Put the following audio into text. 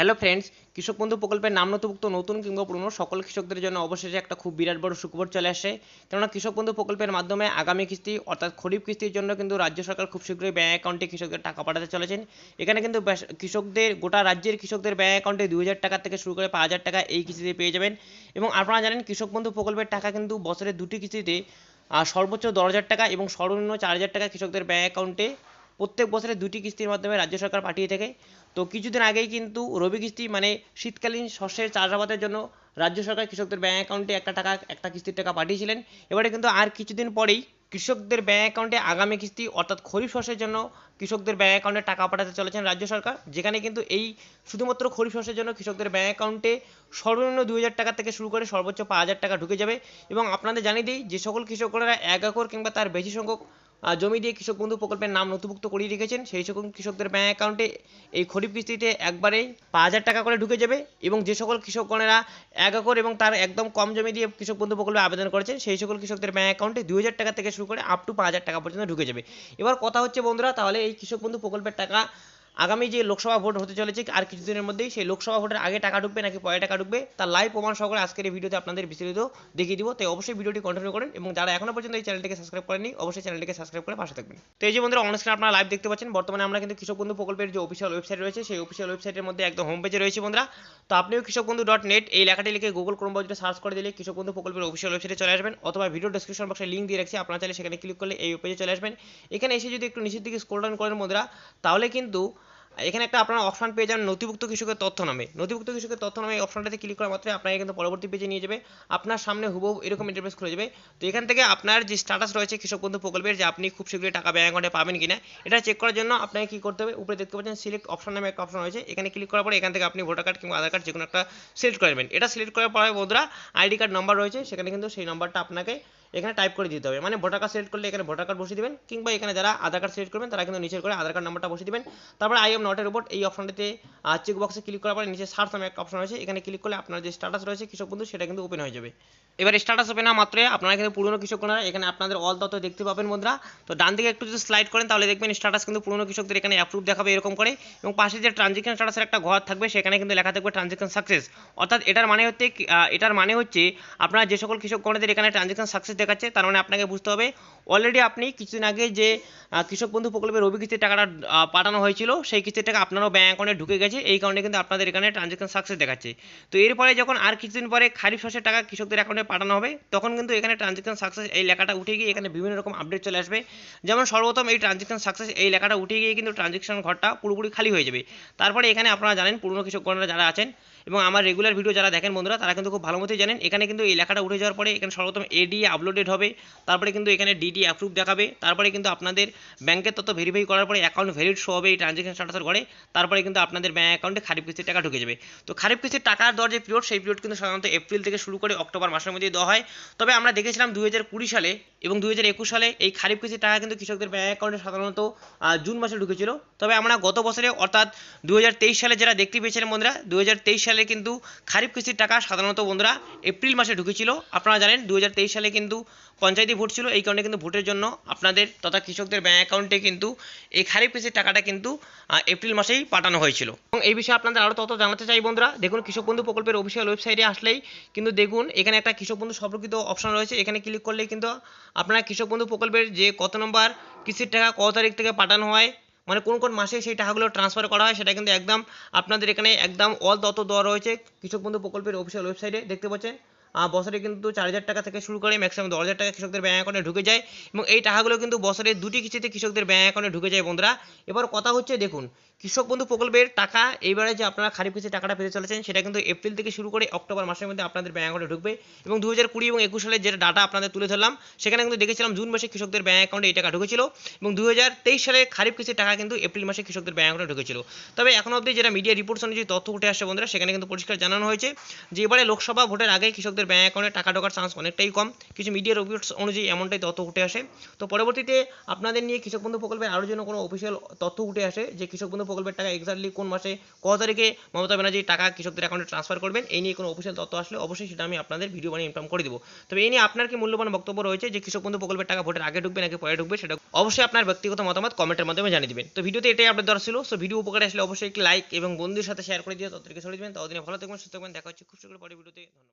Hello friends, কৃষক বন্ধু প্রকল্পের নাম নথিভুক্ত নতুন কিংবা পুরনো সকল কৃষকদের জন্য অবশেষে একটা খুব বিরাট বড় সুখবর চলে আসে। কেননা কৃষক বন্ধু প্রকল্পের মাধ্যমে আগামী কিস্তি অর্থাৎ খরিফ কিস্তির জন্য কিন্তু রাজ্য সরকার খুব শীঘ্রই ব্যাঙ্ক অ্যাকাউন্টে কৃষকদের টাকা পাঠাতে চলেছেন। এখানে কিন্তু কৃষকদের গোটা রাজ্যের কৃষকদের ব্যাঙ্ক অ্যাকাউন্টে 2,000 টাকা থেকে শুরু করে 5,000 টাকা এই কিস্তিতে পেয়ে যাবেন। এবং আপনারা জানেন কৃষক বন্ধু প্রকল্পের টাকা কিন্তু বছরের দুটি কিস্তিতে সর্বোচ্চ 10,000 টাকা এবং সর্বনিম্ন 4,000 টাকা কৃষকদের ব্যাঙ্ক অ্যাকাউন্টে প্রত্যেক বছরে দুটি কিস্তির মাধ্যমে রাজ্য সরকার পাঠিয়ে থাকে। তো কিছুদিন আগেই কিন্তু রবি কিস্তি মানে শীতকালীন শস্যের চাষাবাদের জন্য রাজ্য সরকার কৃষকদের ব্যাঙ্ক অ্যাকাউন্টে একটা কিস্তির টাকা পাঠিয়েছিলেন। এবারে কিন্তু আর কিছুদিন পরেই কৃষকদের ব্যাঙ্ক অ্যাকাউন্টে আগামী কিস্তি অর্থাৎ খরিফ শস্যের জন্য কৃষকদের ব্যাঙ্ক অ্যাকাউন্টে টাকা পাঠাতে চলেছেন রাজ্য সরকার, যেখানে কিন্তু এই শুধুমাত্র খরিফ শস্যের জন্য কৃষকদের ব্যাঙ্ক অ্যাকাউন্টে সর্বনিম্ন 2,000 টাকা থেকে শুরু করে সর্বোচ্চ 5,000 টাকা ঢুকে যাবে। এবং আপনাদের জানিয়ে দিই, যে সকল কৃষকরা 1 একর কিংবা তার বেশি সংখ্যক জমি দিয়ে কৃষক বন্ধু প্রকল্পের নাম নথিভুক্ত করিয়ে রেখেছেন, সেই সকল কৃষকদের ব্যাঙ্ক অ্যাকাউন্টে এই খরিফ কিস্তিতে একবারেই 5,000 টাকা করে ঢুকে যাবে। এবং যে সকল কৃষকগণেরা 1 একর এবং তার একদম কম জমি দিয়ে কৃষক বন্ধু প্রকল্পে আবেদন করেছেন, সেই সকল কৃষকদের ব্যাঙ্ক অ্যাকাউন্টে 2,000 টাকা থেকে শুরু করে আপ টু 5,000 টাকা পর্যন্ত ঢুকে যাবে। এবার কথা হচ্ছে বন্ধুরা, তাহলে এই কৃষক বন্ধু প্রকল্পের টাকা আগামী যে লোকসভা ভোট হতে চলেছে আর কিছুদিনের মধ্যেই, সেই লোকসভা ভোটের আগে টাকা ঢুকবে নাকি পরে টাকা ঢুকবে তার লাইভ প্রমাণ সহকারে আজকের এই ভিডিওতে আপনাদের বিস্তারিত দেখিয়ে দিব। তাই অবশ্যই ভিডিওটি কন্টিনিউ করেন এবং যারা এখনো পর্যন্ত এই চ্যানেলটিকে সাবস্ক্রাইব করেননি অবশ্যই চ্যানেলটিকে সাবস্ক্রাইব করে পাশে থাকবেন। তো এই যে বন্ধুরা, অনস্ক্রিনে আপনারা লাইভ দেখতে পাচ্ছেন, বর্তমানে আমরা কিন্তু কৃষক বন্ধু প্রকল্পের যে অফিসিয়াল ওয়েবসাইট রয়েছে সেই অফিসিয়াল ওয়েবসাইটের মধ্যে একদম হোম পেজে রয়েছে বন্ধুরা। তো আপনিও কৃষকবন্ধু.net এই লেখাটি লিখে গুগল ক্রোম ব্রাউজারে সার্চ করে দিলে কৃষক বন্ধু প্রকল্পের অফিসিয়াল ওয়েবসাইটে চলে আসবেন, অথবা ভিডিও ডেসক্রিপশন বক্সে লিঙ্ক দিয়ে রাখছি, আপনারা চাইলে সেখানে ক্লিক করলে এই পেজে চলে আসবেন। এখানে এসে যদি একটু নিচের দিকে স্ক্রল ডাউন করেন বন্ধুরা, তাহলে কিন্তু এখানে একটা আপনারা অপশন পেয়ে যান নথিভুক্ত কৃষকের তথ্য নামে। নথিভুক্ত কৃষকের তথ্য নামে এই অপশনটাতে ক্লিক করা মাত্রই আপনাকে কিন্তু পরবর্তী পেজে নিয়ে যাবে, আপনার সামনে হুবহু এরকম ইন্টারফেস খুলে যাবে। তো এখান থেকে আপনার যে স্ট্যাটাস রয়েছে কৃষক বন্ধু প্রকল্পের, যে আপনি খুব শীঘ্রই টাকা ব্যাঙ্ক অ্যাকাউন্টে পাবেন কিনা, এটা চেক করার জন্য আপনাকে কি করতে হবে, উপরে দেখতে পাচ্ছেন সিলেক্ট অপশন নামে একটা অপশন রয়েছে, এখানে ক্লিক করার পরে এখান থেকে আপনি ভোটার কার্ড কিংবা আধার কার্ড যে কোনো একটা সিলেক্ট করবেন। এটা সিলেক্ট করার পরে বন্ধুরা আইডি কার্ড নাম্বার রয়েছে, সেখানে কিন্তু সেই নাম্বারটা আপনাকে এখানে টাইপ করে দিতে হবে। মানে ভোটার কার্ড সিলেক্ট করলে এখানে ভোটার কার্ড বসিয়ে দিবেন, কিংবা এখানে যারা আধার কার্ড সিলেক্ট করবেন তারা কিন্তু নিচের করে আধার কার্ড নাম্বারটা বসিয়ে দিবেন। তারপরে আই এম নট এর উপর এই অপশনটিতে চেক বক্সে ক্লিক করার পরে নিচে সার্চ নামে একটা অপশন রয়েছে, এখানে ক্লিক করলে আপনার যে স্ট্যাটাস রয়েছে কৃষক বন্ধু সেটা কিন্তু ওপেন হয়ে যাবে। এবার স্ট্যাটাস ওপেন হওয়া মাত্রই আপনারা কিন্তু পুরনো কৃষকরা এখানে আপনাদের অল তথ্য দেখতে পাবেন বন্ধুরা। তো ডান দিকে একটু যদি স্লাইড করেন তাহলে দেখবেন স্ট্যাটাস কিন্তু পুরনো কৃষকদের এখানে অ্যাপ্রুভ দেখাবে এরকম করে, এবং পাশে যে ট্রানজেকশন স্ট্যাটাসের একটা ঘর থাকবে সেখানে কিন্তু লেখা থাকবে ট্রানজেকশন সাকসেস। অর্থাৎ এটার মানে হচ্ছে আপনারা যে সকল কৃষকগণদের এখানে ট্রানজেকশন সাকসেস দেখাচ্ছে, তার মানে আপনাকে বুঝতে হবে অলরেডি আপনি কিছুদিন আগে যে কৃষক বন্ধু প্রকল্পের রবি কিস্তির টাকাটা পাঠানো হয়েছিল সেই কিস্তির টাকা আপনারও ব্যাঙ্ক অ্যাকাউন্টে ঢুকে গেছে, এই কারণে কিন্তু আপনাদের এখানে ট্রানজেকশন সাকসেস দেখাচ্ছে। তো এরপরে যখন আর কিছুদিন পরে খারিফ শস্যের টাকা কৃষকদের অ্যাকাউন্টে পাঠানো হবে, তখন কিন্তু এখানে ট্রানজেকশন সাকসেস এই লেখাটা উঠে গিয়ে এখানে বিভিন্ন রকম আপডেট চলে আসবে। যেমন সর্বপ্রথম এই ট্রানজেকশন সাকসেস এই লেখাটা উঠে গিয়ে কিন্তু ট্রানজেকশন ঘরটা পুরোপুরি খালি হয়ে যাবে। তারপরে এখানে আপনারা জানেন পুরনো কৃষকগণরা যারা আছেন এবং আমার রেগুলার ভিডিও যারা দেখেন বন্ধুরা, তারা কিন্তু খুব ভালো মতোই জানেন এখানে কিন্তু এই লেখাটা উঠে যাওয়ার পরে এখানে সর্বপ্রথম এডি আপলোডেড হবে, তারপরে কিন্তু এখানে ডিডি অ্যাপ্রুভ দেখাবে, তারপরে কিন্তু আপনাদের ব্যাংকের তথ্য ভেরিফাই করার পরে অ্যাকাউন্ট ভ্যালিড শো হবে এই ট্রানজেকশন স্ট্যাটাসের ঘরে, তারপরে কিন্তু আপনাদের ব্যাঙ্ক অ্যাকাউন্টে খারিফ কিস্তির টাকা ঢুকে যাবে। তো খারিফ কিস্তির টাকার দেওয়ার যে পিরিয়ড সেই পিরিয়ড কিন্তু সাধারণত এপ্রিল থেকে শুরু করে অক্টোবর মাসের মধ্যে দেওয়া হয়। তবে আমরা দেখেছিলাম 2020 সালে এবং 2021 সালে এই খারিফ কিস্তির টাকা কিন্তু কৃষকদের ব্যাঙ্ক অ্যাকাউন্টে সাধারণত জুন মাসে ঢুকেছিল। তবে আমরা গত বছরে অর্থাৎ 2023 সালে যারা দেখতে পেয়েছিলেন বন্ধুরা, 2023 সালে কিন্তু খারিফ কিস্তির টাকা সাধারণত বন্ধুরা এপ্রিল মাসে ঢুকেছিল। আপনারা জানেন 2023 সালে কিন্তু পঞ্চায়েতি ভোট ছিল, এই কারণে কিন্তু ভোটের জন্য আপনাদের তথা কৃষকদের ব্যাঙ্ক অ্যাকাউন্টে কিন্তু এই খারিফ কিস্তির টাকাটা কিন্তু এপ্রিল মাসেই পাঠানো হয়েছিল। এবং এই বিষয়ে আপনাদের আরও তথ্য জানাতে চাই বন্ধুরা, দেখুন কৃষক বন্ধু প্রকল্পের অফিসিয়াল ওয়েবসাইটে আসলেই কিন্তু দেখুন এখানে একটা কৃষক বন্ধু সম্পর্কিত অপশন রয়েছে, এখানে ক্লিক করলেই কিন্তু আপনারা কৃষক বন্ধু প্রকল্পের যে কত নম্বর কিস্তির টাকা কত তারিখ থেকে পাঠানো হয়, মানে কোন কোন মাসে সেই টাকাগুলো ট্রান্সফার করা হয়, সেটা কিন্তু একদম আপনাদের এখানে একদম অল তথ্য দেওয়া রয়েছে কৃষক বন্ধু প্রকল্পের অফিসিয়াল ওয়েবসাইটে। দেখতে পাচ্ছেন বছরে কিন্তু 4,000 টাকা থেকে শুরু করে ম্যাক্সিমাম 10,000 টাকা কৃষকদের ব্যাঙ্ক অ্যাকাউন্টে ঢুকে যায়, এবং এই টাকাগুলো কিন্তু বছরে দুটি কিস্তিতে কৃষকদের ব্যাঙ্ক অ্যাকাউন্টে ঢুকে যায় বন্ধুরা। এবার কথা হচ্ছে দেখুন কৃষক বন্ধু প্রকল্পের টাকা এইবারে যে আপনারা খারিফ কিস্তির টাকাটা পেতে চলেছেন সেটা কিন্তু এপ্রিল থেকে শুরু করে অক্টোবর মাসের মধ্যে আপনাদের ব্যাঙ্ক অ্যাকাউন্টে ঢুকবে। এবং 2020 এবং 21 সালের যে ডাটা আপনাদের তুলে ধরলাম সেখানে কিন্তু দেখেছিলাম জুন মাসে কৃষকদের ব্যাঙ্ক অ্যাকাউন্টে এই টাকা ঢুকেছিল, এবং 2023 সালে খারিফ কিস্তির টাকা কিন্তু এপ্রিল মাসে কৃষকদের ব্যাঙ্ক অ্যাকাউন্টে ঢুকেছিল। তবে এখন অবধি যেটা মিডিয়া রিপোর্টস অনুযায়ী তথ্য উঠে আসছে বন্ধুরা, সেখানে কিন্তু পরিষ্কার জানানো হয়েছে যে এবারে লোকসভা ভোটের আগে কৃষকদের কৃষকদের ব্যাংক অ্যাকাউন্টে টাকা ঢোকার চান্স অনেকটাই কম। কিছু মিডিয়া রিপোর্টস অনুযায়ী এমনটাই তথ্য উঠে আসে। তো পরবর্তীতে আপনাদের নিয়ে কৃষক বন্ধু প্রকল্পের আরও যেন কোনো অফিসিয়াল তথ্য উঠে আসে যে কৃষক বন্ধু প্রকল্পের টাকা এক্স্যাক্টলি কোন মাসে কত তারিখে মমতা ব্যানার্জি টাকা কৃষকদের অ্যাকাউন্টে ট্রান্সফার করবেন, এই নিয়ে কোনো অফিসিয়াল তথ্য আসলে অবশ্যই সেটা আমি আপনাদের ভিডিও বানিয়ে ইনফর্ম করে দেবো। তবে এই নিয়ে আপনার কি মূল্যবান বক্তব্য রয়েছে যে কৃষক বন্ধু প্রকল্পের টাকা ভোটের আগে ঢুকবে নাকি পরে ঢুকবে, সেটা অবশ্যই আপনার ব্যক্তিগত মতামত কমেন্টের মাধ্যমে জানিয়ে দিবেন। তো ভিডিওতে এটাই আপনার দরকার ছিল। সো ভিডিও উপকারে আসলে অবশ্যই একটি লাইক এবং বন্ধুদের সাথে শেয়ার করে দিয়ে ততদিকে ছড়িয়ে দিবেন। ততদিনে ভালো থাকবেন, সুস্থ থাকবেন। দেখা হচ্ছে খুব শীঘ্রই পরের ভিডিওতে। ধন্যবাদ।